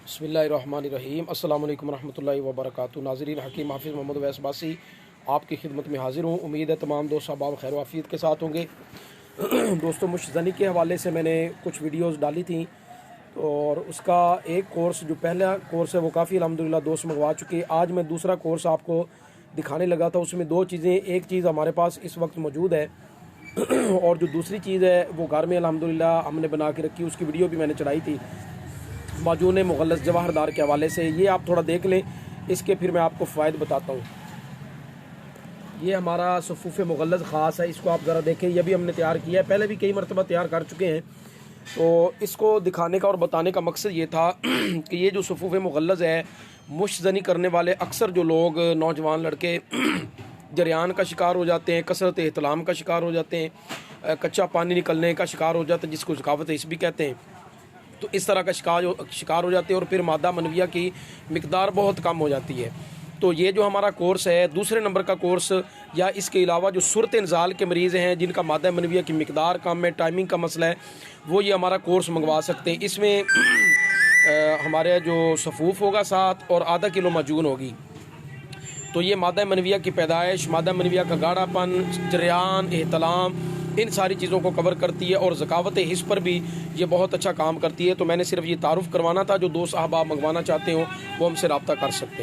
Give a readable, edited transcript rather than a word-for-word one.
बिस्मिल्लाहिर्रहमानिर्रहीम अस्सलाम वालेकुम रहमतुल्लाहि व बरकातुहू। नाज़रीन, हकीम हाफिज़ मोहम्मद अवैस बासी आपकी खिदमत में हाज़िर हूँ। उम्मीद है तमाम दोस्त अहबाब खैर वाफियत के साथ होंगे। दोस्तों, मुश्तनी के हवाले से मैंने कुछ वीडियोस डाली थी और उसका एक कोर्स जो पहला कोर्स है वो काफ़ी अल्हम्दुलिल्लाह दोस्त मंगवा चुके। आज मैं दूसरा कोर्स आपको दिखाने लगा था। उसमें दो चीज़ें, एक चीज़ हमारे पास इस वक्त मौजूद है और जो दूसरी चीज़ है वो घर में अल्हम्दुलिल्लाह हमने बना के रखी। उसकी वीडियो भी मैंने चढ़ाई थी माजून मुग़ल्लस जवाहरदार के हवाले से। ये आप थोड़ा देख लें, इसके फिर मैं आपको फ़ायदे बताता हूँ। ये हमारा सफ़ूफ़ मुग़ल्लस ख़ास है, इसको आप ज़रा देखें। ये भी हमने तैयार किया है, पहले भी कई मरतबा तैयार कर चुके हैं। तो इसको दिखाने का और बताने का मकसद ये था कि ये जो सफ़ूफ़ मुग़ल्लस है, मुश्तनी करने वाले अक्सर जो लोग नौजवान लड़के जरियान का शिकार हो जाते हैं, कसरत एहतलाम का शिकार हो जाते हैं, कच्चा पानी निकलने का शिकार हो जाते हैं, जिसको ज़कावत इस भी कहते हैं। तो इस तरह का शिकार हो जाते हैं और फिर मादा मनविया की मिकदार बहुत कम हो जाती है। तो ये जो हमारा कोर्स है, दूसरे नंबर का कोर्स, या इसके अलावा जो सूरत इंजाल के मरीज़ हैं जिनका मादा मनविया की मिकदार कम है, टाइमिंग का मसला है, वो ये हमारा कोर्स मंगवा सकते हैं। इसमें हमारे जो सफ़ूफ़ होगा साथ और आधा किलो माजून होगी। तो ये मादा मनविया की पैदाइश, मादा मनविया का गाढ़ापन, जरियान, एहतलाम, इन सारी चीज़ों को कवर करती है और ज़कावत हिस्स पर भी ये बहुत अच्छा काम करती है। तो मैंने सिर्फ ये तारुफ़ करवाना था। जो दोस्त अहबाब मंगवाना चाहते हो वो हमसे रब्ता कर सकते हैं।